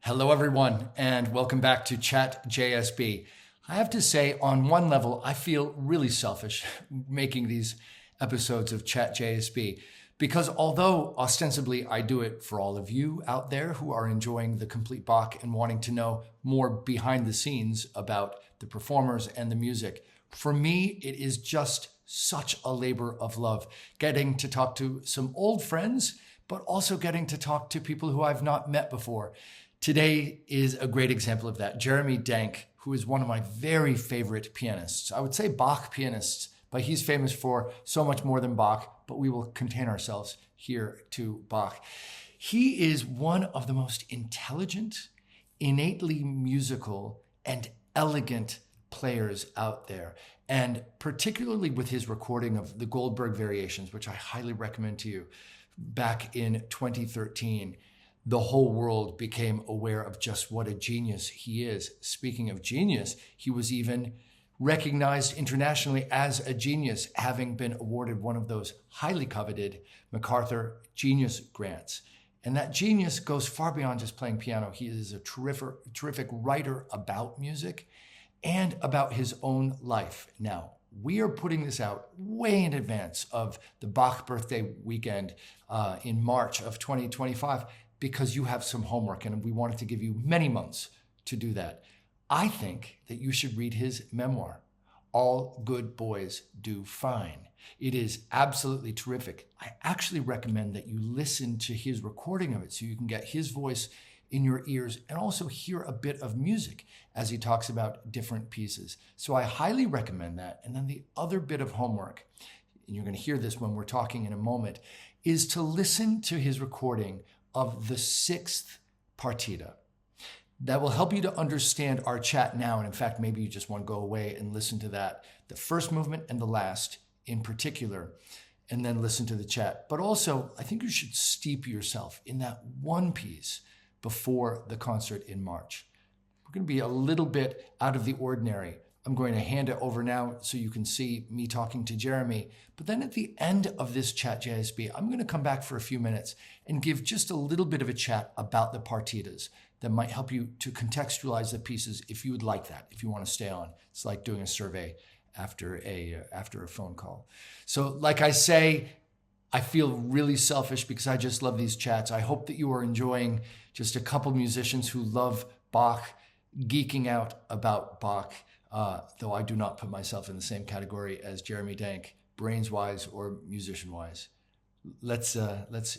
Hello, everyone, and welcome back to Chat JSB. I have to say, on one level, I feel really selfish making these episodes of Chat JSB because although ostensibly I do it for all of you out there who are enjoying the complete Bach and wanting to know more behind the scenes about the performers and the music, for me, it is just such a labor of love getting to talk to some old friends, but also getting to talk to people who I've not met before. Today is a great example of that. Jeremy Denk, who is one of my very favorite pianists. I would say Bach pianists, but he's famous for so much more than Bach, but we will contain ourselves here to Bach. He is one of the most intelligent, innately musical, and elegant players out there. And particularly with his recording of the Goldberg Variations, which I highly recommend to you, back in 2013, the whole world became aware of just what a genius he is. Speaking of genius, he was even recognized internationally as a genius, having been awarded one of those highly coveted MacArthur Genius Grants. And that genius goes far beyond just playing piano. He is a terrific writer about music and about his own life. Now, we are putting this out way in advance of the Bach birthday weekend in March of 2025 because you have some homework and we wanted to give you many months to do that. I think that you should read his memoir, All Good Boys Do Fine. It is absolutely terrific. I actually recommend that you listen to his recording of it so you can get his voice in your ears and also hear a bit of music as he talks about different pieces. So I highly recommend that. And then the other bit of homework, and you're going to hear this when we're talking in a moment, is to listen to his recording of the 6th partita. That will help you to understand our chat now. And in fact, maybe you just want to go away and listen to that, the first movement and the last in particular, and then listen to the chat. But also, I think you should steep yourself in that one piece before the concert in March. We're going to be a little bit out of the ordinary. I'm going to hand it over now so you can see me talking to Jeremy. But then at the end of this Chat JSB, I'm going to come back for a few minutes and give just a little bit of a chat about the partitas that might help you to contextualize the pieces if you would like that, if you want to stay on. It's like doing a survey after a phone call. So like I say, I feel really selfish because I just love these chats. I hope that you are enjoying just a couple musicians who love Bach, geeking out about Bach, though I do not put myself in the same category as Jeremy Denk, brains-wise or musician-wise. Let's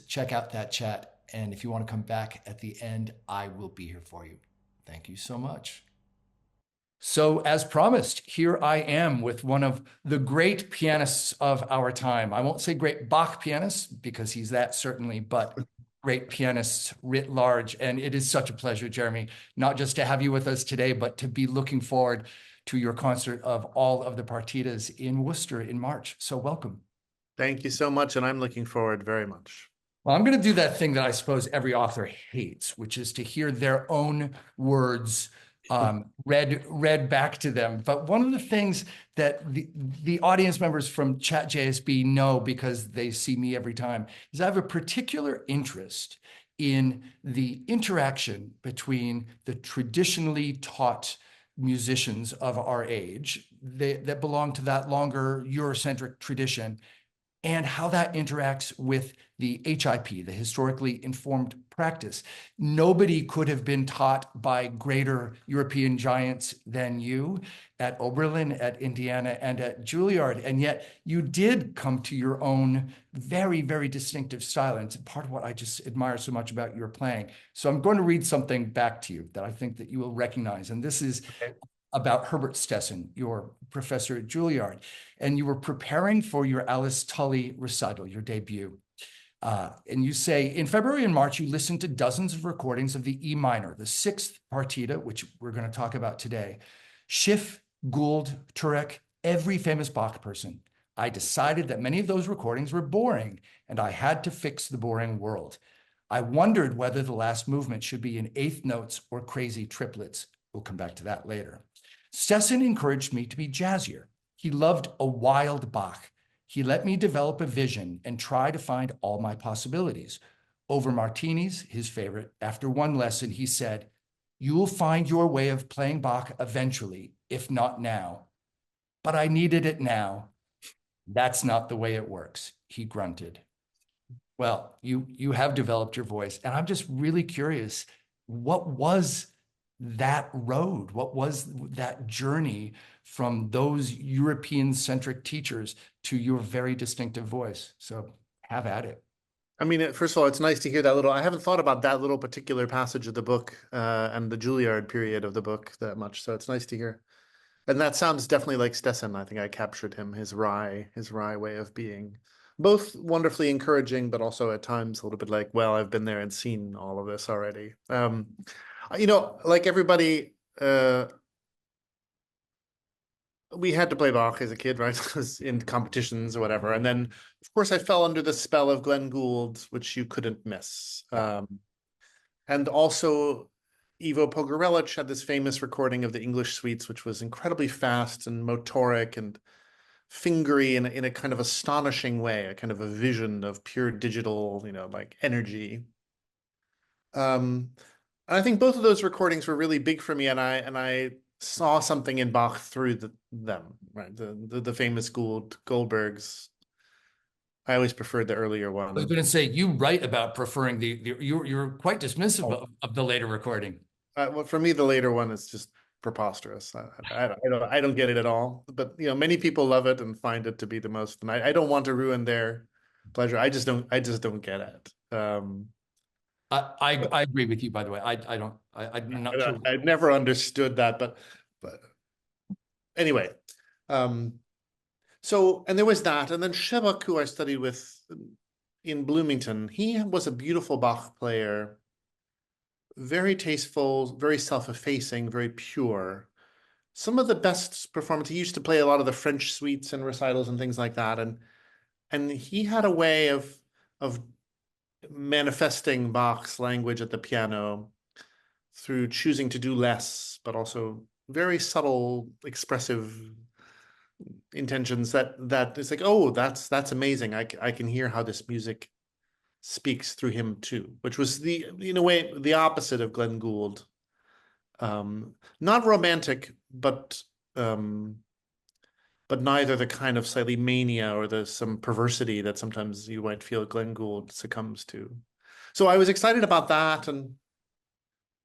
check out that chat. And if you want to come back at the end, I will be here for you. Thank you so much. So as promised, here I am with one of the great pianists of our time. I won't say great Bach pianists because he's that certainly, but great pianists writ large. And it is such a pleasure, Jeremy, not just to have you with us today, but to be looking forward to your concert of all of the partitas in Worcester in March. So welcome. Thank you so much. And I'm looking forward very much. Well, I'm going to do that thing that I suppose every author hates, which is to hear their own words read back to them. But one of the things that the audience members from Chat JSB know because they see me every time is I have a particular interest in the interaction between the traditionally taught musicians of our age that belong to that longer Eurocentric tradition and how that interacts with the HIP, the historically informed practice. Nobody could have been taught by greater European giants than you at Oberlin, at Indiana, and at Juilliard. And yet you did come to your own very, very distinctive style. And it's part of what I just admire so much about your playing. So I'm going to read something back to you that I think that you will recognize. And this is about Herbert Stesson, your professor at Juilliard. And you were preparing for your Alice Tully recital, your debut. And you say, in February and March, you listened to dozens of recordings of the E minor, the 6th partita, which we're going to talk about today. Schiff, Gould, Turek, every famous Bach person. I decided that many of those recordings were boring, and I had to fix the boring world. I wondered whether the last movement should be in eighth notes or crazy triplets. We'll come back to that later. Stesson encouraged me to be jazzier. He loved a wild Bach. He let me develop a vision and try to find all my possibilities. Over martinis, his favorite, after one lesson, he said, You will find your way of playing Bach eventually, if not now. But I needed it now. That's not the way it works, he grunted. Well, you have developed your voice, and I'm just really curious, what was that road? What was that journey from those European-centric teachers to your very distinctive voice? So have at it. I mean, first of all, it's nice to hear that little. I haven't thought about that little particular passage of the book and the Juilliard period of the book that much. So it's nice to hear. And that sounds definitely like Stesson. I think I captured him, his wry way of being, both wonderfully encouraging, but also at times a little bit like, well, I've been there and seen all of this already. Like everybody, we had to play Bach as a kid, right? In competitions or whatever. And then, of course, I fell under the spell of Glenn Gould, which you couldn't miss. And also, Ivo Pogorelic had this famous recording of the English suites, which was incredibly fast and motoric and fingery in a kind of astonishing way, a kind of a vision of pure digital, like energy. And I think both of those recordings were really big for me, and I saw something in Bach through them, right? The famous Goldbergs. I always preferred the earlier one. I was going to say, you write about preferring you're quite dismissive of the later recording. Well, for me, the later one is just preposterous. I don't get it at all. But many people love it and find it to be the most. And I don't want to ruin their pleasure. I just don't get it. I agree with you, by the way. I'm not sure. I've never understood that, but anyway. So, and there was that, and then Shepard, who I studied with in Bloomington, he was a beautiful Bach player, very tasteful, very self-effacing, very pure. Some of the best performance. He used to play a lot of the French suites and recitals and things like that, and he had a way of manifesting Bach's language at the piano through choosing to do less, but also very subtle, expressive intentions that it's like, oh, that's amazing. I can hear how this music speaks through him too, which was in a way the opposite of Glenn Gould. Not romantic, but neither the kind of slightly mania or some perversity that sometimes you might feel Glenn Gould succumbs to. So I was excited about that, and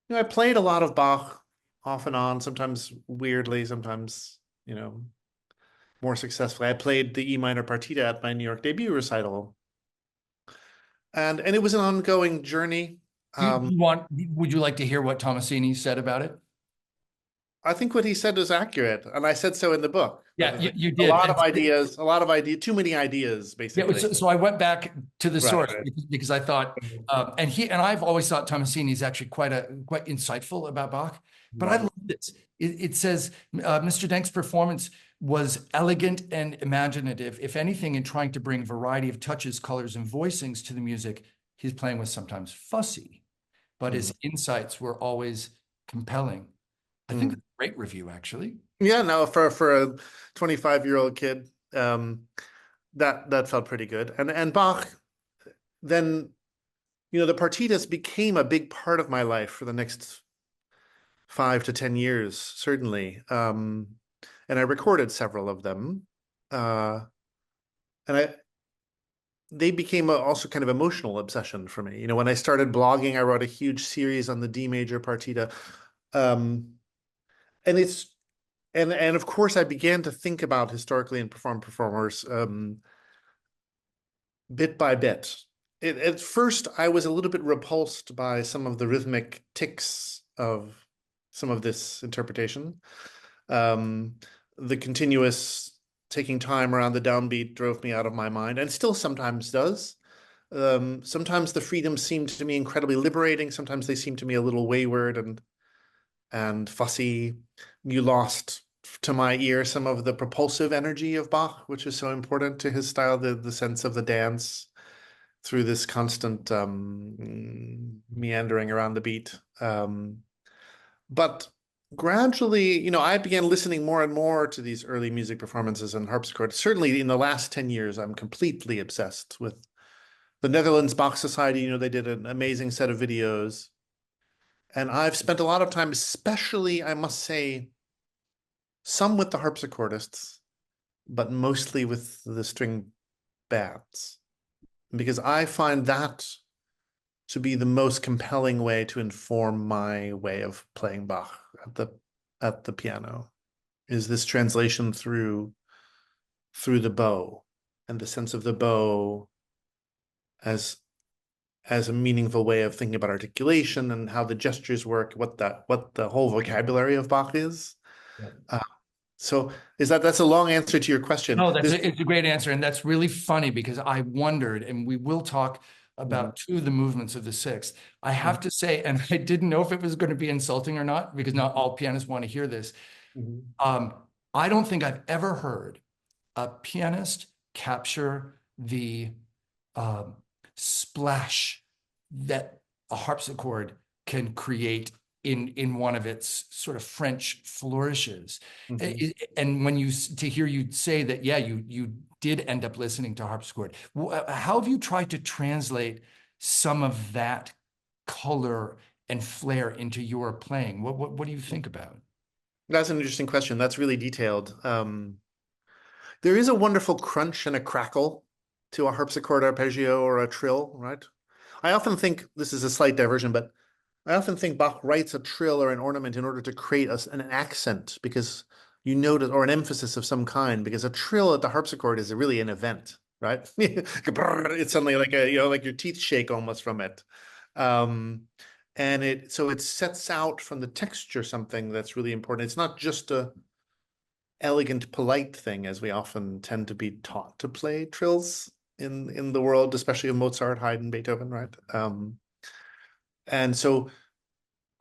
I played a lot of Bach off and on, sometimes weirdly, sometimes more successfully. I played the E minor partita at my New York debut recital, and it was an ongoing journey. Would you like to hear what Tomasini said about it? I think what he said was accurate, and I said so in the book. Yeah, you did. A lot of ideas, too many ideas, basically. Yeah, so I went back to the source Right. because I thought, and I've always thought Tomasini is actually quite insightful about Bach. But I love this. It says Mr. Denk's performance was elegant and imaginative. If anything, in trying to bring variety of touches, colors, and voicings to the music, his playing was sometimes fussy, but his insights were always compelling. I think that's a great review, actually. Yeah, no, for a 25-year-old kid, that felt pretty good. And Bach, then, the partitas became a big part of my life for the next 5 to 10 years, certainly. And I recorded several of them. They became also kind of emotional obsession for me. When I started blogging, I wrote a huge series on the D major partita. And of course, I began to think about historically informed performers bit by bit. At first, I was a little bit repulsed by some of the rhythmic tics of some of this interpretation. The continuous taking time around the downbeat drove me out of my mind, and still sometimes does. Sometimes the freedoms seemed to me incredibly liberating. Sometimes they seemed to me a little wayward and fussy. You lost, to my ear, some of the propulsive energy of Bach, which is so important to his style, the sense of the dance through this constant meandering around the beat. But gradually, I began listening more and more to these early music performances and harpsichord. Certainly in the last 10 years, I'm completely obsessed with the Netherlands Bach Society. They did an amazing set of videos. And I've spent a lot of time, especially, I must say, some with the harpsichordists, but mostly with the string bands, because I find that to be the most compelling way to inform my way of playing Bach at the piano, is this translation through the bow and the sense of the bow as a meaningful way of thinking about articulation and how the gestures work, what the whole vocabulary of Bach is. Yeah. Uh, so that's a long answer to your question. No, it's a great answer. And that's really funny because I wondered, and we will talk Mhm. about two of the movements of the sixth. I Mhm. have to say, and I didn't know if it was going to be insulting or not, because not all pianists want to hear this. Mhm. Um, I don't think I've ever heard a pianist capture the um, splash that a harpsichord can create in one of its sort of French flourishes. Mhm. And when to hear you say that, yeah, you did end up listening to harpsichord. How have you tried to translate some of that color and flair into your playing? What do you think about? That's an interesting question. That's really detailed. There is a wonderful crunch and a crackle to a harpsichord arpeggio or a trill, right? I often think this is a slight diversion, but I often think Bach writes a trill or an ornament in order to create an accent, because you notice, or an emphasis of some kind, because a trill at the harpsichord is really an event, right? It's suddenly like like your teeth shake almost from it. Um, and so it sets out from the texture something that's really important. It's not just a elegant, polite thing, as we often tend to be taught to play trills in the world, especially of Mozart, Haydn, Beethoven, right? And so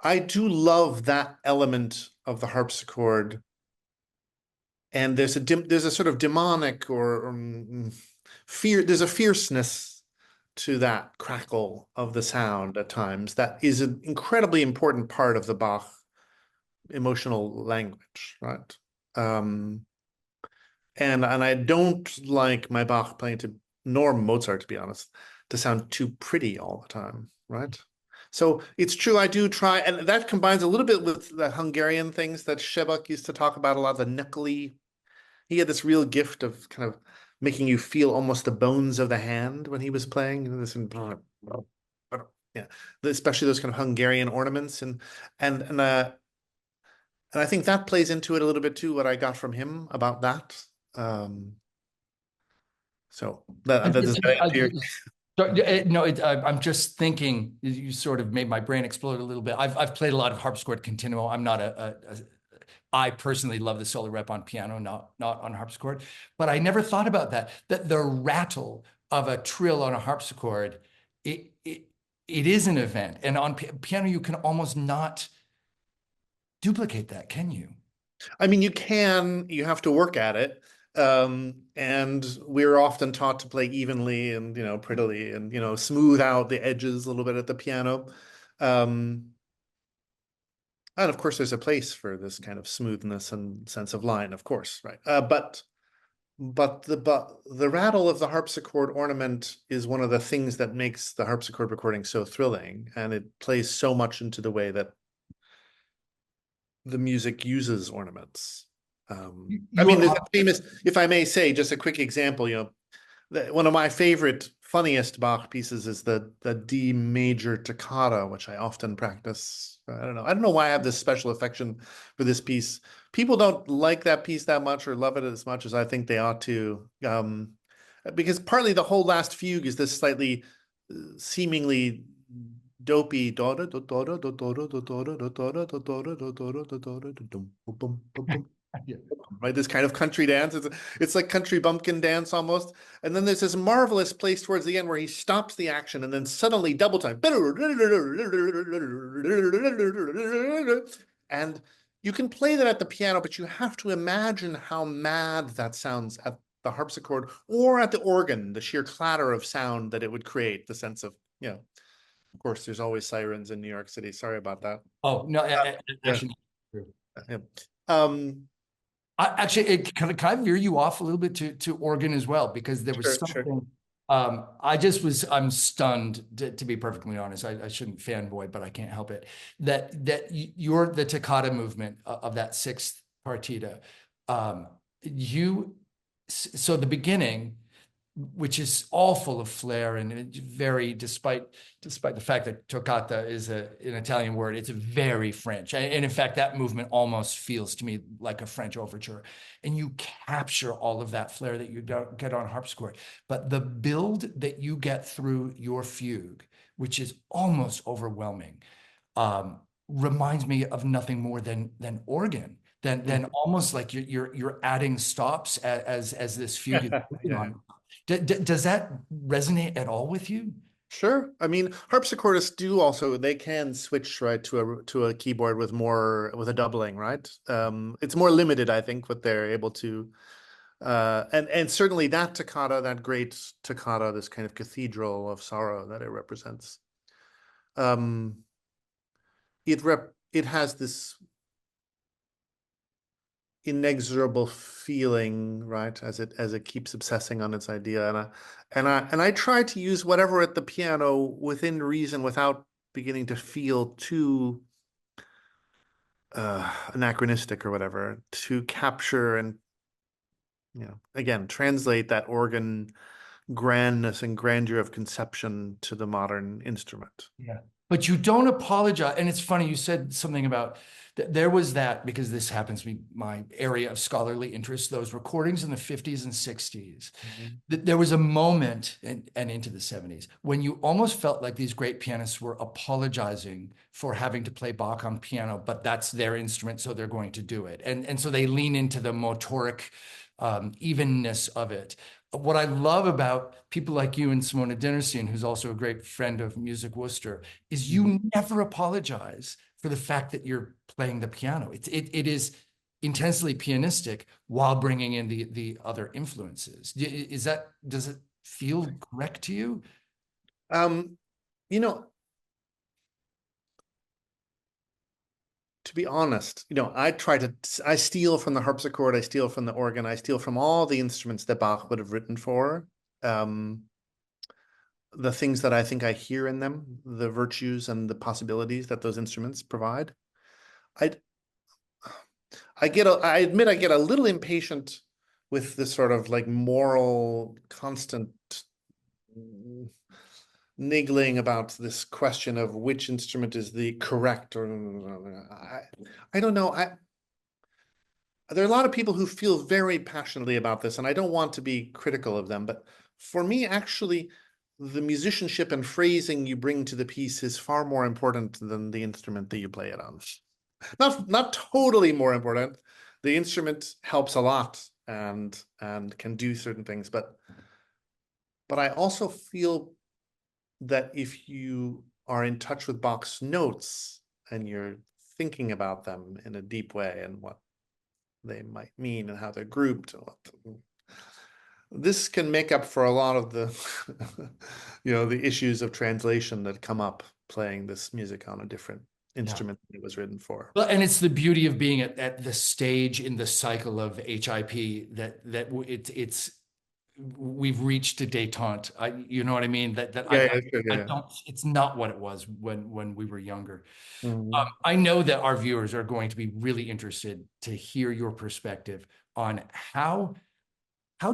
I do love that element of the harpsichord, and there's a sort of demonic or fear. There's a fierceness to that crackle of the sound at times that is an incredibly important part of the Bach emotional language, right? Um, and I don't like my Bach playing to, nor Mozart, to be honest, to sound too pretty all the time, right? So it's true, I do try, and that combines a little bit with the Hungarian things that Shepard used to talk about a lot, the knuckly. He had this real gift of kind of making you feel almost the bones of the hand when he was playing. Yeah, especially those kind of Hungarian ornaments, and I think that plays into it a little bit too, what I got from him about that. Um, so that does that answer your. So, no, I'm just thinking. You sort of made my brain explode a little bit. I've played a lot of harpsichord continuo. I'm not I personally love the solo rep on piano, not on harpsichord. But I never thought about that. That the rattle of a trill on a harpsichord, it it, it is an event, and on piano you can almost not duplicate that, can you? I mean, you have to work at it. And we're often taught to play evenly and, prettily and, smooth out the edges a little bit at the piano. Um, and of course, there's a place for this kind of smoothness and sense of line, of course, right? But the rattle of the harpsichord ornament is one of the things that makes the harpsichord recording so thrilling, and it plays so much into the way that the music uses ornaments. I You mean, have there's a famous, if I may say, just a quick example, one of my favorite, funniest Bach pieces is the D major toccata, which I often practice. I don't know why I have this special affection for this piece. People don't like that piece that much or love it as much as I think they ought to. Because partly the whole last fugue is this slightly seemingly dopey yeah. right? This kind of country dance. It's like country bumpkin dance almost. And then there's this marvelous place towards the end where he stops the action and then suddenly double time. And you can play that at the piano, but you have to imagine how mad that sounds at the harpsichord or at the organ, the sheer clatter of sound that it would create, the sense of, of course, there's always sirens in New York City. Sorry about that. Oh no, Yeah. actually. Yeah. Um, Actually, can I veer you off a little bit to organ as well? Because there was sure, sure. something I'm stunned to be perfectly honest. I shouldn't fanboy, but I can't help it. You're the toccata movement of that sixth partita. Um, you, so the beginning, which is all full of flair and very, despite the fact that toccata is an Italian word, it's very French. And in fact, that movement almost feels to me like a French overture. And you capture all of that flair that you get on harpsichord. But the build that you get through your fugue, which is almost overwhelming, um, reminds me of nothing more than organ. Than almost like you're adding stops as this fugue is Yeah, moving yeah. on. Does that resonate at all with you? Sure. I mean, harpsichordists do also, they can switch right to a keyboard with more with a doubling, right? It's more limited, I think, what they're able to and certainly that toccata, that great toccata, this kind of cathedral of sorrow that it represents. Um it has this inexorable feeling, right, as it keeps obsessing on its idea. And I try to use whatever at the piano within reason without beginning to feel too anachronistic or whatever, to capture and again translate that organ grandness and grandeur of conception to the modern instrument. Yeah. But you don't apologize. And it's funny, you said something about there was that, because this happens to be my area of scholarly interest, those recordings in the 50s and 60s. Mhm. There was a moment and into the 70s when you almost felt like these great pianists were apologizing for having to play Bach on piano, but that's their instrument, so they're going to do it. And so they lean into the motoric evenness of it. What I love about people like you and Simona Dinnerstein, who's also a great friend of Music Worcester, is you never apologize for the fact that you're playing the piano. It is intensely pianistic while bringing in the other influences. Does it feel correct to you? Um, you know, to be honest, I steal from the harpsichord, I steal from the organ, I steal from all the instruments that Bach would have written for. Um, the things that I think I hear in them, the virtues and the possibilities that those instruments provide. I I admit I get a little impatient with this sort of like moral constant niggling about this question of which instrument is the correct or I don't know. There are a lot of people who feel very passionately about this, and I don't want to be critical of them, but for me, actually, the musicianship and phrasing you bring to the piece is far more important than the instrument that you play it on. Not totally more important. The instrument helps a lot and can do certain things, but I also feel that if you are in touch with Bach's notes and you're thinking about them in a deep way and what they might mean and how they're grouped, this can make up for a lot of the the issues of translation that come up playing this music on a different Yeah. instrument that it was written for. Well, and it's the beauty of being at the stage in the cycle of HIP it's we've reached a détente. You know what I mean? Yeah, yeah, sure, I yeah. don't. It's not what it was when we were younger. Mhm. I know that our viewers are going to be really interested to hear your perspective on how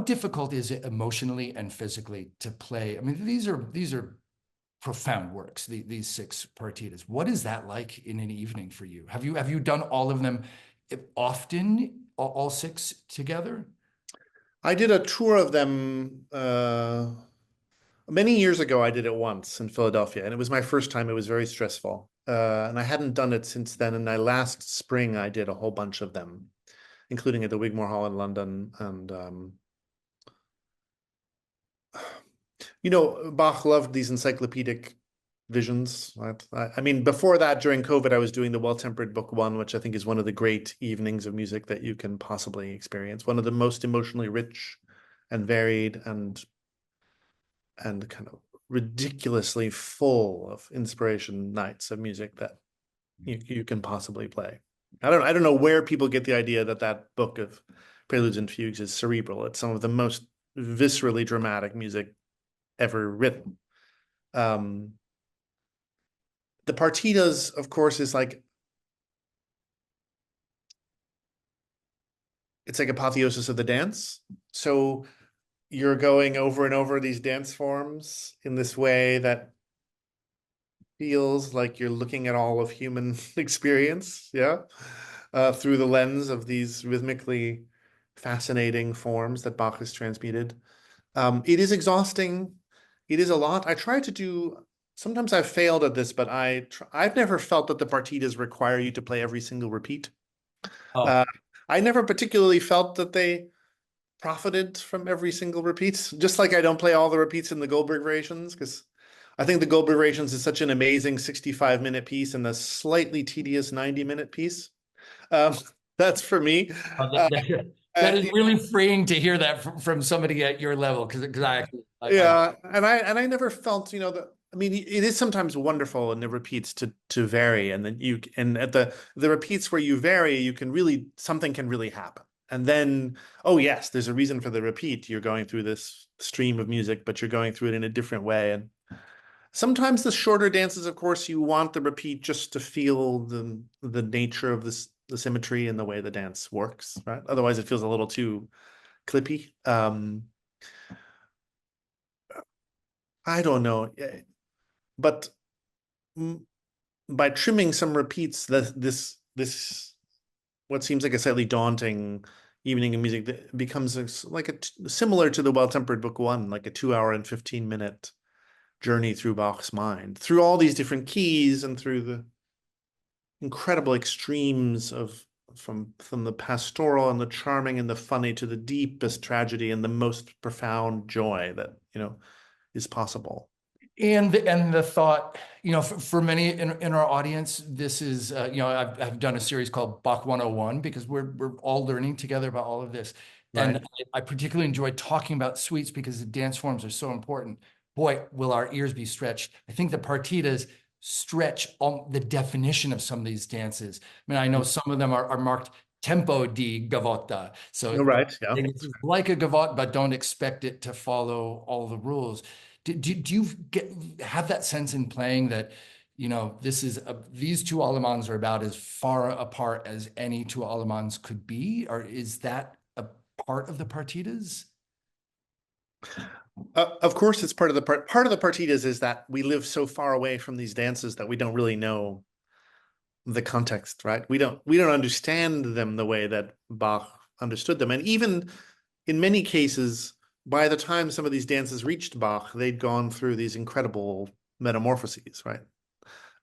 difficult is it emotionally and physically to play. I mean, these are profound works. These six partitas. What is that like in an evening for you? Have you done all of them often? All six together? I did a tour of them many years ago. I did it once in Philadelphia, and it was my first time. It was very stressful, and I hadn't done it since then. And last spring I did a whole bunch of them, including at the Wigmore Hall in London. And Bach loved these encyclopedic visions, right? I mean, before that, during COVID, I was doing the Well-Tempered Book One, which I think is one of the great evenings of music that you can possibly experience. One of the most emotionally rich and varied and kind of ridiculously full of inspiration nights of music that you can possibly play. I don't know where people get the idea that that book of Preludes and Fugues is cerebral. It's some of the most viscerally dramatic music ever written. The partitas, of course, is like, it's like apotheosis of the dance. So you're going over and over these dance forms in this way that feels like you're looking at all of human experience, yeah, through the lens of these rhythmically fascinating forms that Bach has transmuted. It is exhausting. It is a lot. I try to do, sometimes I've failed at this, but I've never felt that the partitas require you to play every single repeat. Oh, Uh, I never particularly felt that they profited from every single repeat, just like I don't play all the repeats in the Goldberg variations, because I think the Goldberg variations is such an amazing 65-minute piece and a slightly tedious 90-minute piece. Um, that's for me. oh, Uh, that uh, is really freeing to hear that from somebody at your level, because I actually I yeah, and I never felt, that, I mean, it is sometimes wonderful in the repeats to vary, and then and at the repeats where you vary, you can really, something can really happen. And then, oh yes, there's a reason for the repeat. You're going through this stream of music, but you're going through it in a different way. And sometimes the shorter dances, of course, you want the repeat just to feel the nature of the symmetry and the way the dance works, right? Otherwise, it feels a little too clippy. I don't know, but by trimming some repeats, this what seems like a slightly daunting evening of music that becomes like similar to the Well-Tempered Book One, like a 2 hour and 15-minute journey through Bach's mind, through all these different keys and through the incredible extremes of from the pastoral and the charming and the funny to the deepest tragedy and the most profound joy that is possible. and the thought, for many in our audience, this is, I've done a series called Bach 101 because we're all learning together about all of this. And Right. I particularly enjoy talking about suites because the dance forms are so important. Boy, will our ears be stretched. I think the partitas stretch the definition of some of these dances. I mean, I know some of them are marked tempo di gavotta. So You're right. Yeah. it's like a gavotte, but don't expect it to follow all the rules. Do you have that sense in playing that, these two Allemans are about as far apart as any two Allemans could be? Or is that a part of the partitas? Of course, it's part of the part of the partitas is that we live so far away from these dances that we don't really know the context, right? We don't understand them the way that Bach understood them. And even in many cases, by the time some of these dances reached Bach, they'd gone through these incredible metamorphoses, right?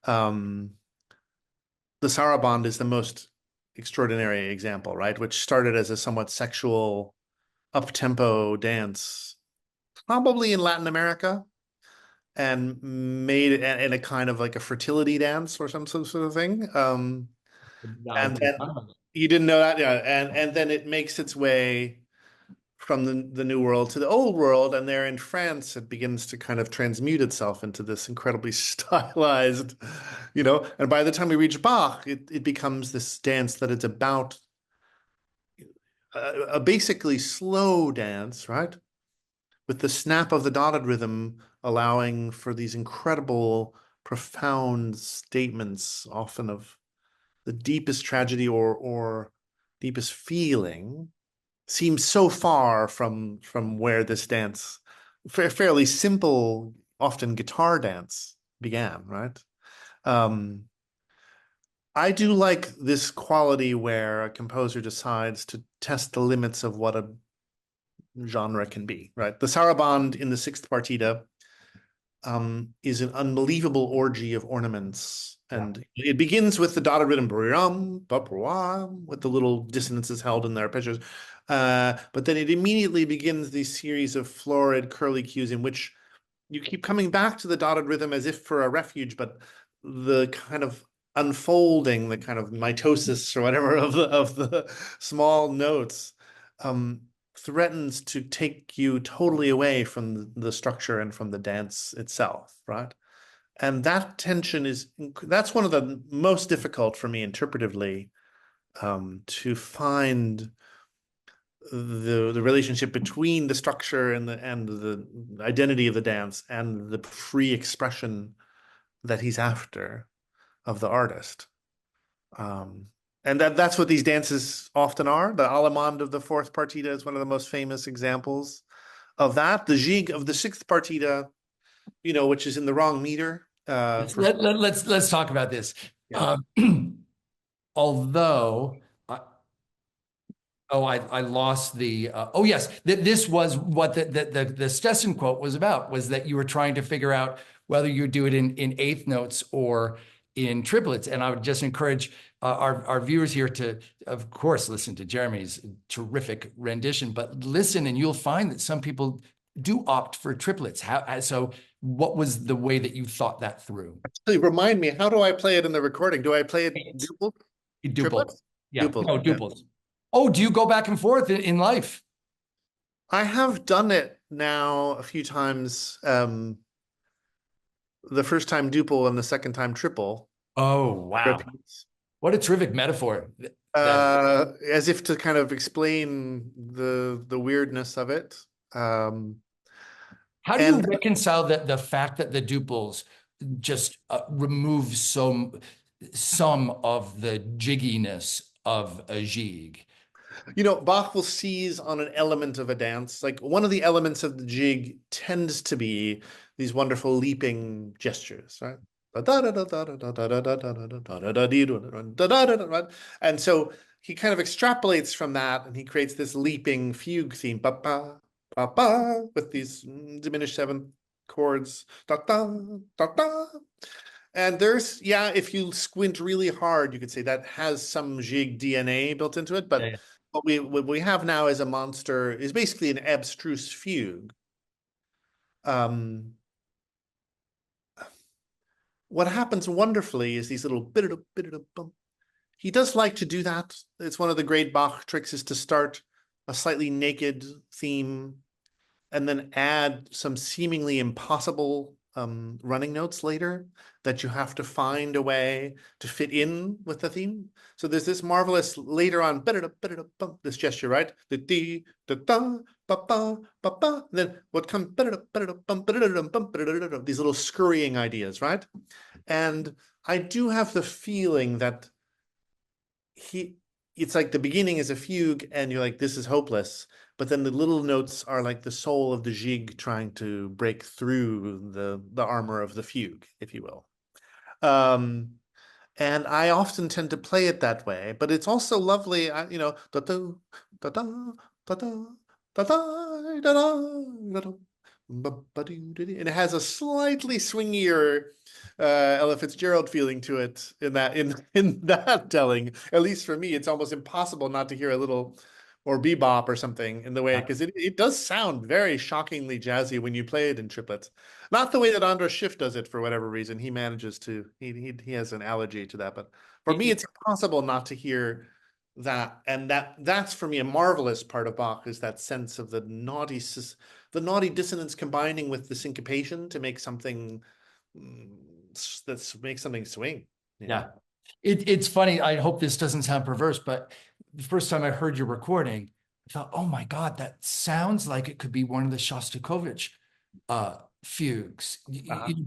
Um, the Saraband is the most extraordinary example, right? Which started as a somewhat sexual, up-tempo dance, probably in Latin America, and made it in a kind of like a fertility dance or some sort of thing. I And did then not know that. you didn't know that, yeah. And then it makes its way from the New World to the Old World, and there in France, it begins to kind of transmute itself into this incredibly stylized, And by the time we reach Bach, it becomes this dance that it's about a basically slow dance, right? With the snap of the dotted rhythm allowing for these incredible, profound statements, often of the deepest tragedy or deepest feeling, seems so far from where this dance, fairly simple, often guitar dance, began, right? Um, I do like this quality where a composer decides to test the limits of what a genre can be, right? The Saraband in the sixth partita is an unbelievable orgy of ornaments. Yeah. And it begins with the dotted rhythm, with the little dissonances held in their pitches. But then it immediately begins these series of florid curly cues in which you keep coming back to the dotted rhythm as if for a refuge, but the kind of unfolding, the kind of mitosis or whatever of the small notes um, threatens to take you totally away from the structure and from the dance itself, right? And that tension that's one of the most difficult for me interpretively, to find the relationship between the structure and the identity of the dance and the free expression that he's after of the artist. Um, and that's what these dances often are. The Allemande of the fourth partita is one of the most famous examples of that. The Gigue of the sixth partita, which is in the wrong meter. For Let's talk about this. Yeah. Although I lost the. Oh yes, this was what the Stetson quote was about. Was that you were trying to figure out whether you do it in eighth notes or in triplets? And I would just encourage our viewers here to, of course, listen to Jeremy's terrific rendition, but listen, and you'll find that some people do opt for triplets. So? What was the way that you thought that through? Actually, remind me, how do I play it in the recording? Do I play it duple, Duple. triplets? Yeah. Duple. No, Yeah. duples. Oh, do you go back and forth in life? I have done it now a few times. The first time duple and the second time triple. Oh, wow. Repeats. What a terrific metaphor. That As if to kind of explain the weirdness of it. How do you And reconcile the fact that the duples just remove some of the jigginess of a jig? Bach will seize on an element of a dance. Like one of the elements of the jig tends to be these wonderful leaping gestures, right? And so he kind of extrapolates from that and he creates this leaping fugue theme, with these diminished seventh chords. And if you squint really hard, you could say that has some jig DNA built into it, but Yeah. what we have now as a monster is basically an abstruse fugue. What happens wonderfully is these little bum. He does like to do that. It's one of the great Bach tricks is to start a slightly naked theme and then add some seemingly impossible running notes later that you have to find a way to fit in with the theme. So there's this marvelous later on this gesture, right? The dee da da ba ba ba ba. Then what comes these little scurrying ideas, right? And I do have the feeling that it's like the beginning is a fugue and you're like, this is hopeless. But then the little notes are like the soul of the jig trying to break through the armor of the fugue, if you will. And I often tend to play it that way, but it's also lovely, da da da da da da da da da da. And it has a slightly swingier Ella Fitzgerald feeling to it in that telling. At least for me, it's almost impossible not to hear a little or bebop or something in the way, because it does sound very shockingly jazzy when you play it in triplets. Not the way that Andras Schiff does it for whatever reason. He manages to, he has an allergy to that. But for me, it's impossible not to hear that. And that's for me a marvelous part of Bach, is that sense of the naughty dissonance combining with the syncopation to make something makes something swing. Yeah. It's funny. I hope this doesn't sound perverse, but the first time I heard your recording, I thought, oh my God, that sounds like it could be one of the Shostakovich fugues,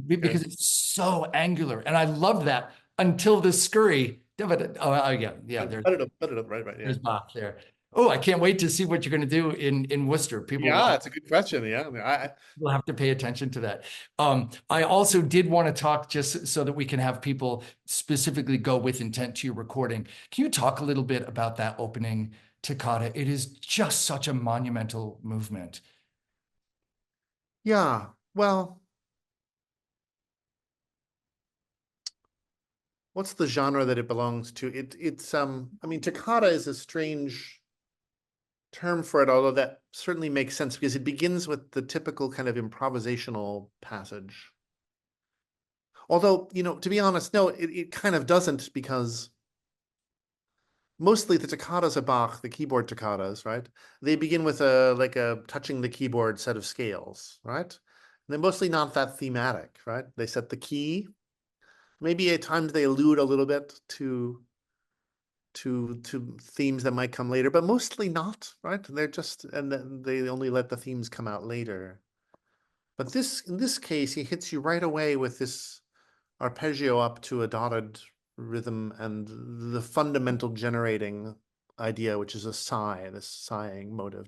because it's so angular. And I love that until the scurry. Oh, yeah. There's Bach there. Oh, I can't wait to see what you're going to do in Worcester. It's a good question. Yeah, we'll have to pay attention to that. I also did want to talk, just so that we can have people specifically go with intent to your recording. Can you talk a little bit about that opening toccata? It is just such a monumental movement. Yeah, well, what's the genre that it belongs to? It's I mean, toccata is a strange term for it, although that certainly makes sense because it begins with the typical kind of improvisational passage. Although, to be honest, no, it kind of doesn't, because mostly the toccatas of Bach, the keyboard toccatas, right? They begin with a touching the keyboard set of scales, right? And they're mostly not that thematic, right? They set the key. Maybe at times they allude a little bit to to themes that might come later, but mostly not, right? They're just, and then they only let the themes come out later. But in this case, he hits you right away with this arpeggio up to a dotted rhythm and the fundamental generating idea, which is a sigh, this sighing motive.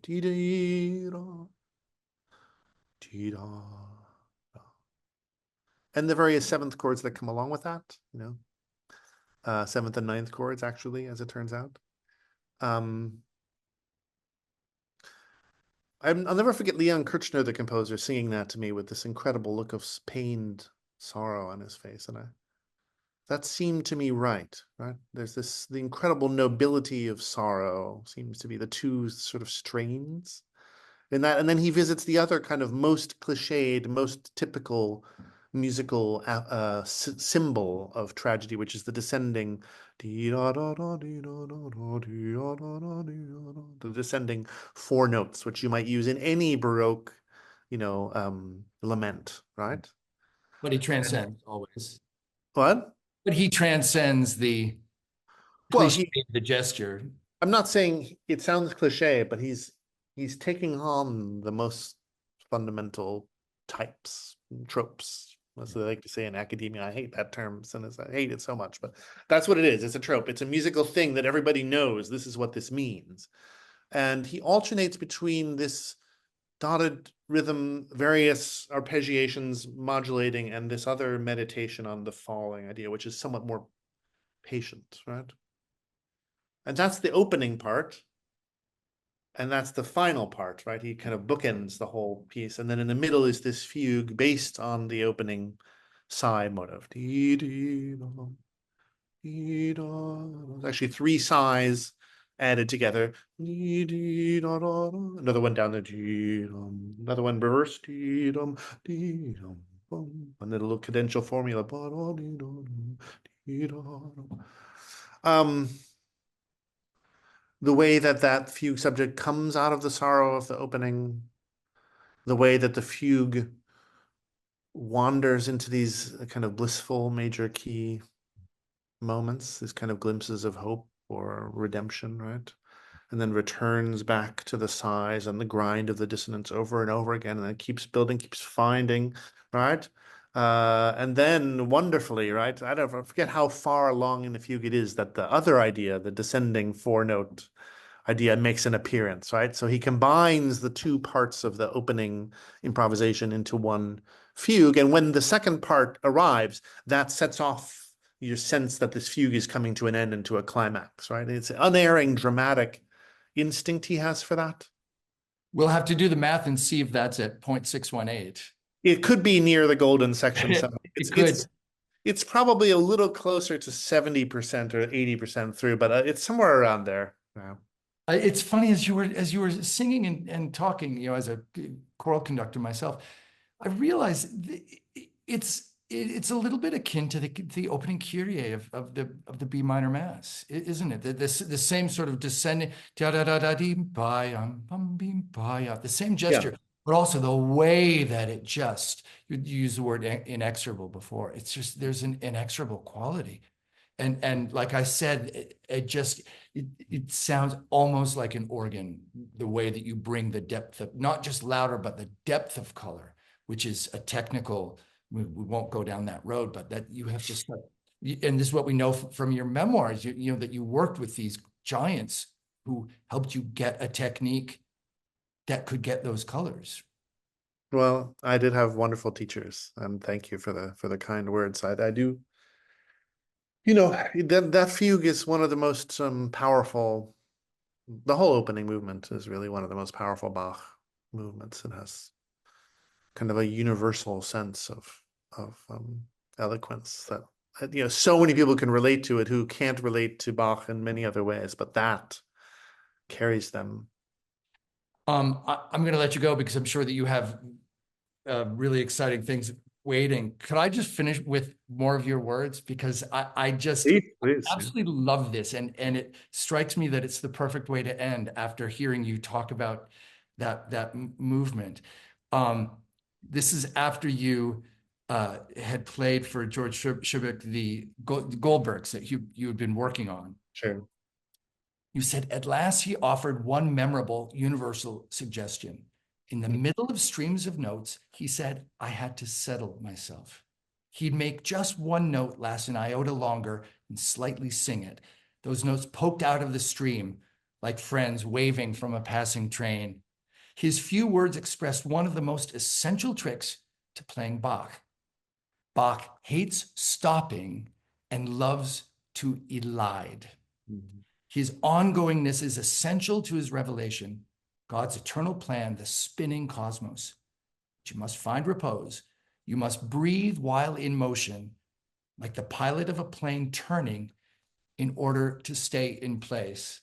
And the various seventh chords that come along with that, seventh and ninth chords, actually, as it turns out. I'll never forget Leon Kirchner, the composer, singing that to me with this incredible look of pained sorrow on his face. And that seemed to me right? There's the incredible nobility of sorrow seems to be the two sort of strains in that. And then he visits the other kind of most cliched, most typical musical symbol of tragedy, which is the descending, the descending four notes, which you might use in any Baroque, lament, right? But he transcends always. What? But he transcends the Well, cliche, the gesture. I'm not saying it sounds cliche, but he's taking on the most fundamental types, tropes, as they like to say in academia. I hate that term, I hate it so much, but that's what it is. It's a trope. It's a musical thing that everybody knows. This is what this means. And he alternates between this dotted rhythm, various arpeggiations modulating, and this other meditation on the falling idea, which is somewhat more patient, right? And that's the opening part. And that's the final part, right? He kind of bookends the whole piece. And then in the middle is this fugue based on the opening sigh motive. Actually, three sighs added together. Another one down there. Another one reverse. And a little cadential formula. The way that fugue subject comes out of the sorrow of the opening, the way that the fugue wanders into these kind of blissful major key moments, these kind of glimpses of hope or redemption, right? And then returns back to the sighs and the grind of the dissonance over and over again, and then keeps building, keeps finding, right? And then wonderfully, right? I forget how far along in the fugue it is that the other idea, the descending four note idea, makes an appearance, right? So he combines the two parts of the opening improvisation into one fugue. And when the second part arrives, that sets off your sense that this fugue is coming to an end and to a climax, right? It's an unerring dramatic instinct he has for that. We'll have to do the math and see if that's at 0.618. It could be near the golden section. It could. It's probably a little closer to 70% or 80% through, but it's somewhere around there. Yeah. It's funny as you were singing and talking, as a choral conductor myself, I realized it's a little bit akin to the opening Kyrie of the B minor Mass, isn't it? The same sort of descending da da da da dee bam bum bim ba, the same gesture, yeah. But also the way that it just, you used the word inexorable before. It's just, there's an inexorable quality. And like I said, it sounds almost like an organ, the way that you bring the depth of, not just louder, but the depth of color, which is a technical, we won't go down that road, but that you have to start. And this is what we know from your memoirs, you know, that you worked with these giants who helped you get a technique that could get those colors. Well, I did have wonderful teachers, and thank you for the kind words. I do. That fugue is one of the most powerful. The whole opening movement is really one of the most powerful Bach movements. It has kind of a universal sense of eloquence that so many people can relate to it who can't relate to Bach in many other ways, but that carries them. I'm going to let you go because I'm sure that you have really exciting things waiting. Could I just finish with more of your words? Because I just please, absolutely love this. And it strikes me that it's the perfect way to end after hearing you talk about that movement. This is after you had played for George Shubik, the Goldbergs that you had been working on. Sure. You said, at last he offered one memorable universal suggestion. In the middle of streams of notes, he said, I had to settle myself. He'd make just one note last an iota longer and slightly sing it. Those notes poked out of the stream like friends waving from a passing train. His few words expressed one of the most essential tricks to playing Bach. Bach hates stopping and loves to elide. Mhm. His ongoingness is essential to his revelation, God's eternal plan, the spinning cosmos. But you must find repose. You must breathe while in motion, like the pilot of a plane turning in order to stay in place.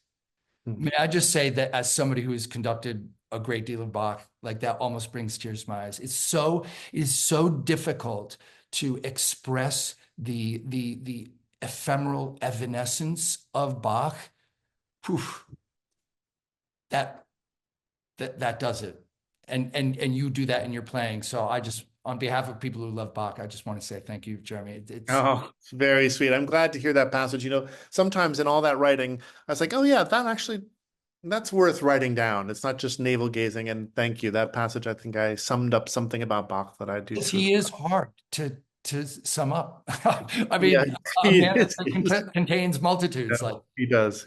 May I just say that as somebody who has conducted a great deal of Bach, like that almost brings tears to my eyes. It is so difficult to express the ephemeral evanescence of Bach. Whew, that does it. And you do that in your playing. So I just, on behalf of people who love Bach, I just want to say thank you, Jeremy. Oh, very sweet. I'm glad to hear that passage. Sometimes in all that writing, I was like, oh yeah, that's worth writing down. It's not just navel gazing. And thank you. That passage, I think I summed up something about Bach that I do too. He is hard to sum up. I mean, Yeah, a he man is. that contains multitudes. No, he does.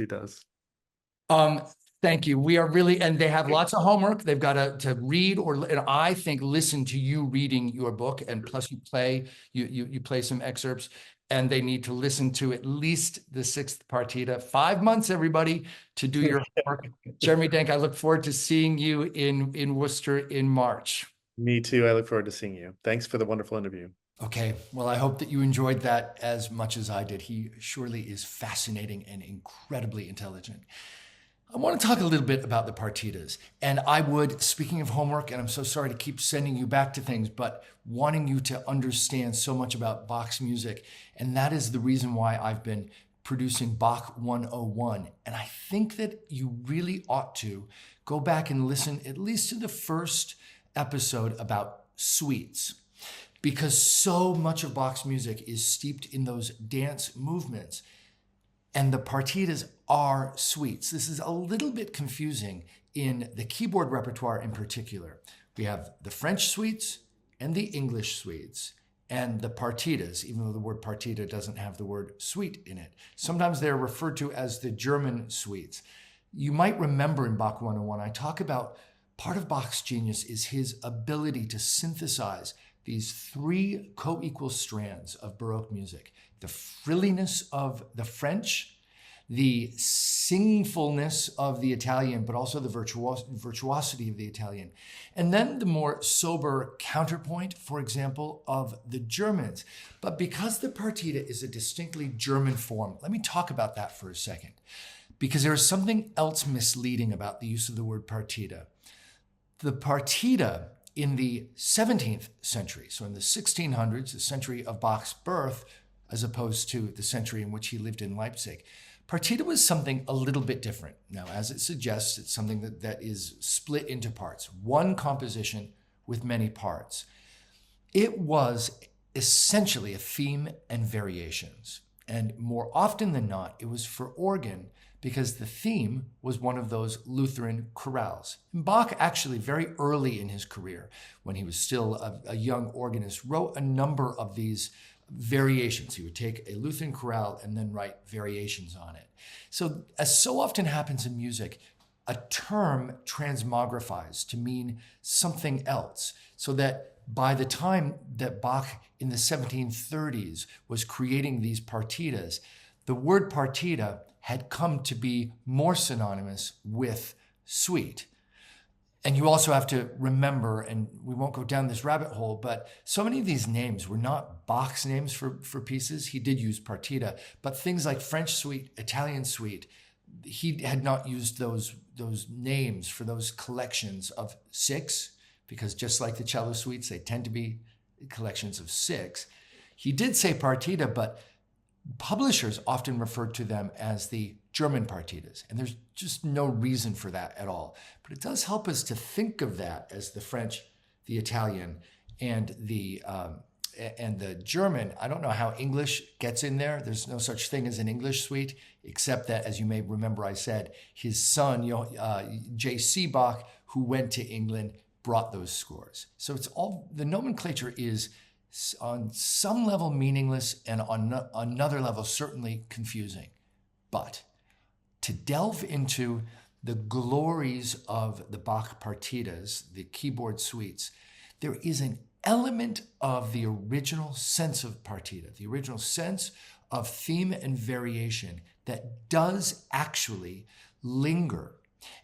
Um, thank you. We are really, and they have lots of homework. They've got to read and I think listen to you reading your book, and plus you play some excerpts, and they need to listen to at least the sixth partita. 5 months, everybody, to do your homework. Jeremy Denk, I look forward to seeing you in Worcester in March. Me too. I look forward to seeing you. Thanks for the wonderful interview. Okay, well, I hope that you enjoyed that as much as I did. He surely is fascinating and incredibly intelligent. I want to talk a little bit about the partitas. And I would, speaking of homework, and I'm so sorry to keep sending you back to things, but wanting you to understand so much about Bach's music. And that is the reason why I've been producing Bach 101. And I think that you really ought to go back and listen at least to the first episode about suites, because so much of Bach's music is steeped in those dance movements. And the partitas are suites. This is a little bit confusing in the keyboard repertoire in particular. We have the French suites and the English suites and the partitas, even though the word partita doesn't have the word suite in it. Sometimes they're referred to as the German suites. You might remember in Bach 101, I talk about part of Bach's genius is his ability to synthesize these three co-equal strands of Baroque music: the frilliness of the French, the singfulness of the Italian, but also the virtuosity of the Italian, and then the more sober counterpoint, for example, of the Germans. But because the partita is a distinctly German form, let me talk about that for a second, because there is something else misleading about the use of the word partita. The partita in the 17th century, so in the 1600s, the century of Bach's birth, as opposed to the century in which he lived in Leipzig, partita was something a little bit different. Now, as it suggests, it's something that is split into parts, one composition with many parts. It was essentially a theme and variations. And more often than not, it was for organ, because the theme was one of those Lutheran chorales. And Bach actually, very early in his career, when he was still a young organist, wrote a number of these variations. He would take a Lutheran chorale and then write variations on it. So, as so often happens in music, a term transmogrifies to mean something else, so that by the time that Bach in the 1730s was creating these partitas, the word partita had come to be more synonymous with suite. And you also have to remember, and we won't go down this rabbit hole, but so many of these names were not Bach's names for pieces. He did use partita, but things like French suite, Italian suite, he had not used those names for those collections of six, because just like the cello suites, they tend to be collections of six. He did say partita, but publishers often referred to them as the German partitas, and there's just no reason for that at all. But it does help us to think of that as the French, the Italian, and the and the German, I don't know how English gets in there. There's no such thing as an English suite, except that, as you may remember, I said his son, J.C. Bach, who went to England, brought those scores. So it's all, the nomenclature is on some level meaningless and on another level certainly confusing. But to delve into the glories of the Bach partitas, the keyboard suites, there is an element of the original sense of partita, the original sense of theme and variation that does actually linger.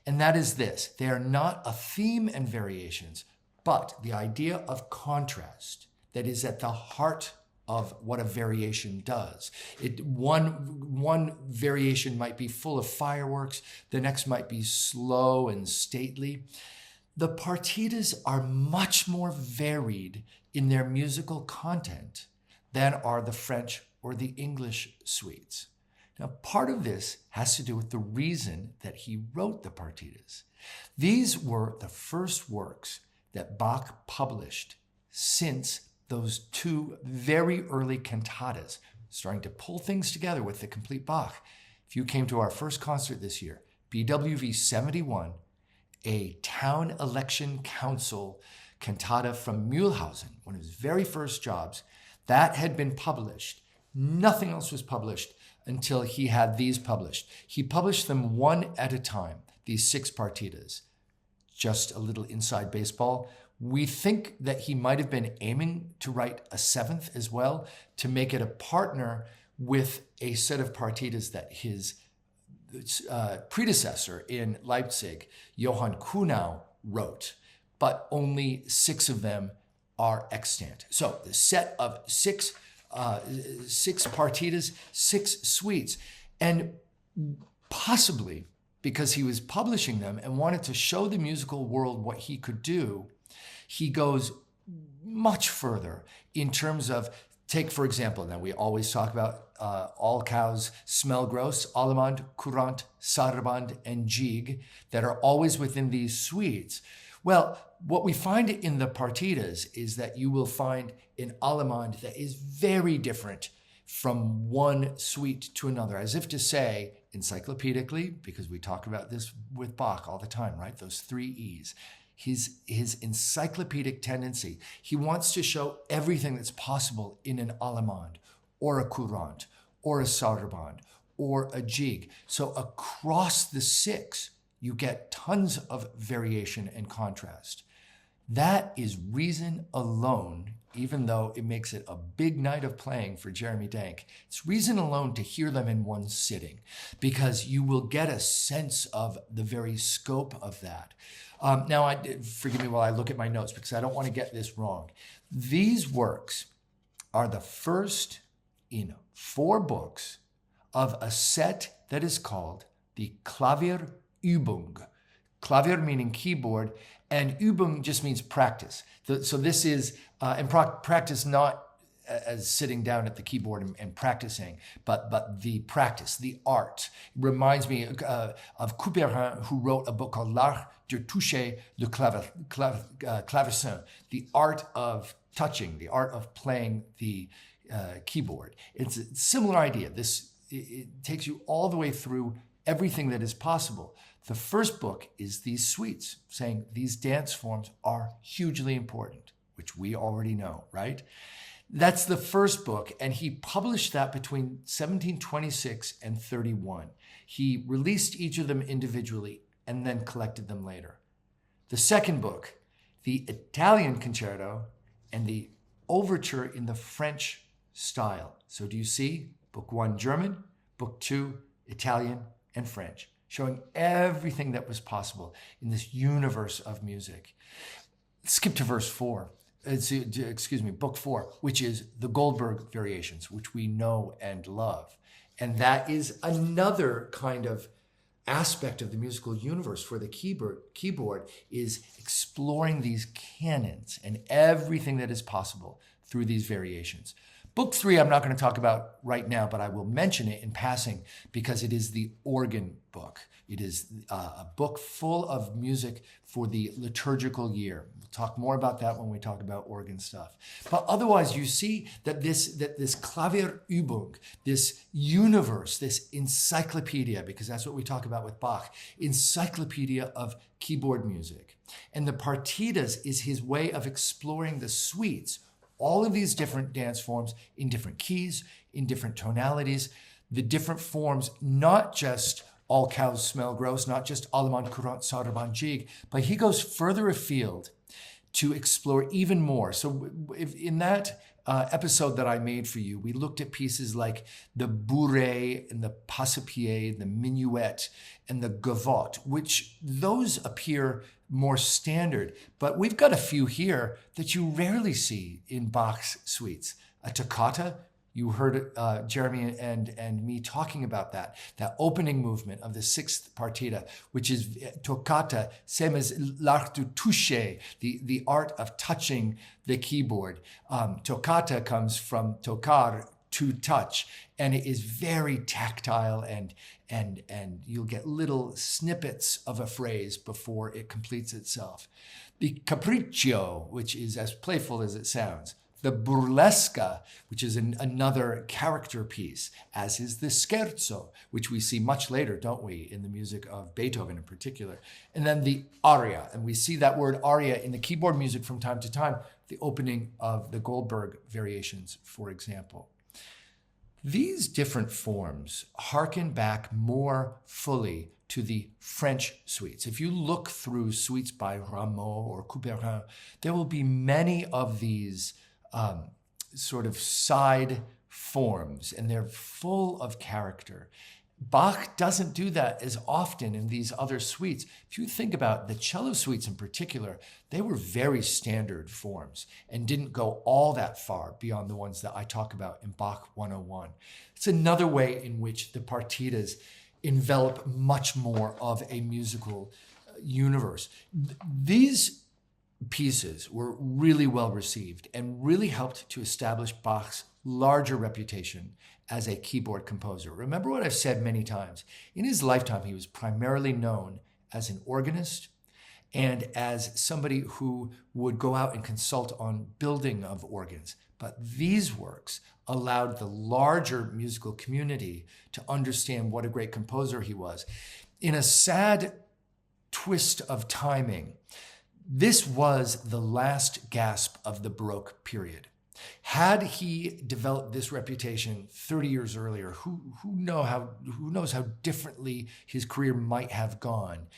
And that is this: they are not a theme and variations, but the idea of contrast that is at the heart of what a variation does. One variation might be full of fireworks, the next might be slow and stately. The partitas are much more varied in their musical content than are the French or the English suites. Now, part of this has to do with the reason that he wrote the partitas. These were the first works that Bach published since those two very early cantatas, starting to pull things together with the complete Bach. If you came to our first concert this year, BWV 71, a town election council cantata from Mühlhausen, one of his very first jobs, that had been published. Nothing else was published until he had these published. He published them one at a time, these 6 partitas. Just a little inside baseball. We think that he might have been aiming to write a 7th as well, to make it a partner with a set of partitas that his predecessor in Leipzig, Johann Kuhnau, wrote, but only 6 of them are extant. So the set of 6 partitas, 6 suites, and possibly because he was publishing them and wanted to show the musical world what he could do, he goes much further in terms of, take for example, now we always talk about all cows smell gross, Allemande, Courant, Sarabande, and Jig, that are always within these suites. Well, what we find in the partitas is that you will find an Allemande that is very different from one suite to another, as if to say, encyclopedically, because we talk about this with Bach all the time, right? Those 3 E's. His encyclopedic tendency. He wants to show everything that's possible in an Allemande, or a Courant, or a Sarabande, or a Jig. So across the 6, you get tons of variation and contrast. That is reason alone, even though it makes it a big night of playing for Jeremy Denk, it's reason alone to hear them in one sitting, because you will get a sense of the very scope of that. Now, forgive me while I look at my notes, because I don't want to get this wrong. These works are the first in 4 books of a set that is called the Klavierübung. Klavier meaning keyboard, and Übung just means practice. So this is, and practice not as sitting down at the keyboard and practicing, but the practice, the art. It reminds me of Couperin, who wrote a book called L'Art de toucher le clavecin, the art of touching, the art of playing the keyboard. It's a similar idea. It takes you all the way through everything that is possible. The first book is these suites, saying these dance forms are hugely important, which we already know, right? That's the first book, and he published that between 1726 and 31. He released each of them individually and then collected them later. The second book, the Italian Concerto and the Overture in the French style. So do you see? Book 1, German, Book 2, Italian and French, showing everything that was possible in this universe of music. Skip to verse 4. Book 4, which is the Goldberg variations, which we know and love. And that is another kind of aspect of the musical universe for the keyboard is exploring these canons and everything that is possible through these variations. Book 3, I'm not going to talk about right now, but I will mention it in passing because it is the organ book. It is a book full of music for the liturgical year. We'll talk more about that when we talk about organ stuff. But otherwise, you see that this Klavierübung, this universe, this encyclopedia, because that's what we talk about with Bach, encyclopedia of keyboard music. And the partitas is his way of exploring the suites, all of these different dance forms in different keys, in different tonalities, the different forms, not just all cows smell gross, not just Alman Kurant Sarban Jig, but he goes further afield to explore even more. So if in that episode that I made for you, we looked at pieces like the bourrée and the passepied, the minuet and the gavotte, which those appear more standard. But we've got a few here that you rarely see in Bach's suites. A toccata, you heard Jeremy and me talking about that opening movement of the sixth partita, which is toccata, same as l'art du toucher, the art of touching the keyboard. Toccata comes from tocar, to touch, and it is very tactile and you'll get little snippets of a phrase before it completes itself. The capriccio, which is as playful as it sounds. The burlesca, which is another character piece, as is the scherzo, which we see much later, don't we, in the music of Beethoven in particular. And then the aria, and we see that word aria in the keyboard music from time to time, the opening of the Goldberg variations, for example. These different forms harken back more fully to the French suites. If you look through suites by Rameau or Couperin, there will be many of these sort of side forms, and they're full of character. Bach doesn't do that as often in these other suites. If you think about the cello suites in particular, they were very standard forms and didn't go all that far beyond the ones that I talk about in Bach 101. It's another way in which the partitas envelop much more of a musical universe. These pieces were really well received and really helped to establish Bach's larger reputation as a keyboard composer. Remember what I've said many times. In his lifetime, he was primarily known as an organist and as somebody who would go out and consult on building of organs. But these works allowed the larger musical community to understand what a great composer he was. In a sad twist of timing, this was the last gasp of the Baroque period. Had he developed this reputation 30 years earlier, who knows how differently his career might have gone.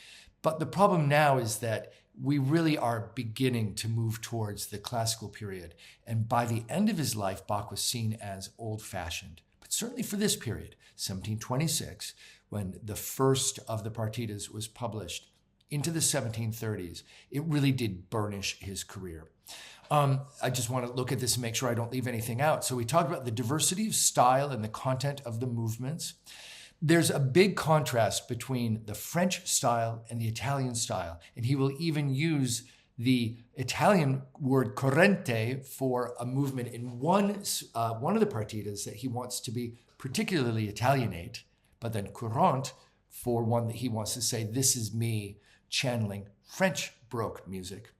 But the problem now is that we really are beginning to move towards the classical period. And by the end of his life, Bach was seen as old-fashioned. But certainly for this period, 1726, when the first of the partitas was published, into the 1730s, it really did burnish his career. I just want to look at this and make sure I don't leave anything out. So we talked about the diversity of style and the content of the movements. There's a big contrast between the French style and the Italian style. And he will even use the Italian word corrente for a movement in one of the partitas that he wants to be particularly Italianate, but then courant for one that he wants to say, this is me channeling French Baroque music.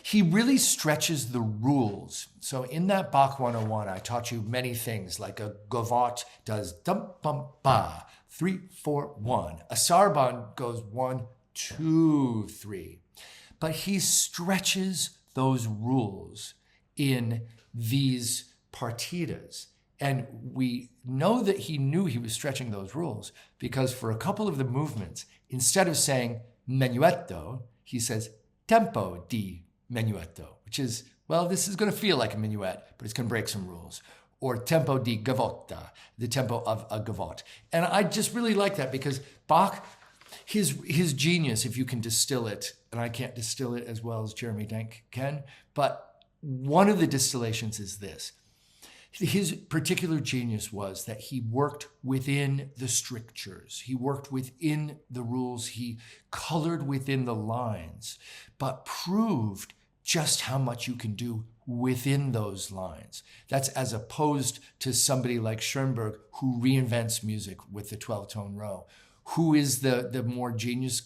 He really stretches the rules. So in that Bach 101, I taught you many things, like a gavotte does dum bum ba, 3 4 1. A sarban goes 1 2 3. But he stretches those rules in these partitas. And we know that he knew he was stretching those rules because for a couple of the movements, instead of saying menuetto, he says tempo di menuetto, which is, well, this is going to feel like a minuet, but it's going to break some rules. Or tempo di gavotta, the tempo of a gavotte. And I just really like that because Bach, his genius, if you can distill it, and I can't distill it as well as Jeremy Denk can, but one of the distillations is this. His particular genius was that he worked within the strictures. He worked within the rules. He colored within the lines, but proved just how much you can do within those lines. That's as opposed to somebody like Schoenberg who reinvents music with the 12-tone row. Who is the more genius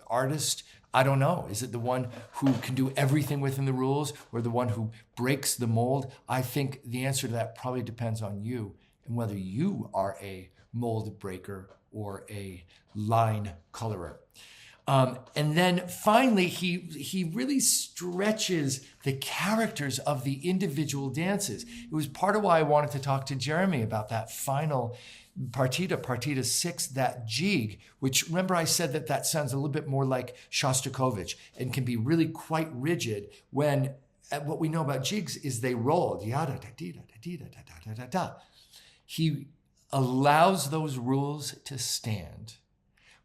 artist? I don't know. Is it the one who can do everything within the rules or the one who breaks the mold? I think the answer to that probably depends on you and whether you are a mold breaker or a line colorer. And then finally, he really stretches the characters of the individual dances. It was part of why I wanted to talk to Jeremy about that final partita 6, that jig, which remember I said that sounds a little bit more like Shostakovich and can be really quite rigid when what we know about jigs is they roll. He allows those rules to stand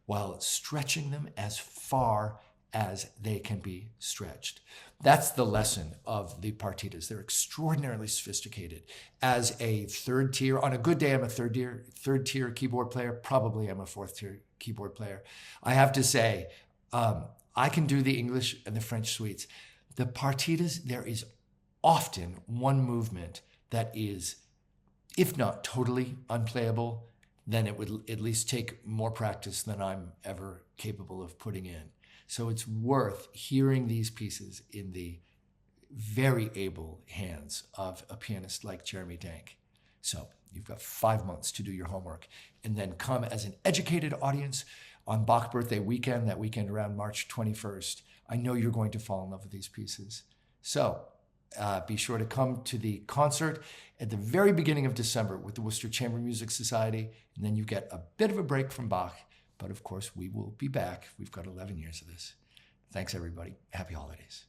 while stretching them as far as they can be stretched. That's the lesson of the partitas. They're extraordinarily sophisticated. As a third tier, on a good day, I'm a third tier keyboard player. Probably I'm a fourth tier keyboard player. I have to say, I can do the English and the French suites. The partitas, there is often one movement that is, if not totally unplayable, then it would at least take more practice than I'm ever capable of putting in. So it's worth hearing these pieces in the very able hands of a pianist like Jeremy Denk. So you've got 5 months to do your homework and then come as an educated audience on Bach birthday weekend, that weekend around March 21st. I know you're going to fall in love with these pieces. So be sure to come to the concert at the very beginning of December with the Worcester Chamber Music Society, and then you get a bit of a break from Bach. But of course, we will be back. We've got 11 years of this. Thanks, everybody. Happy holidays.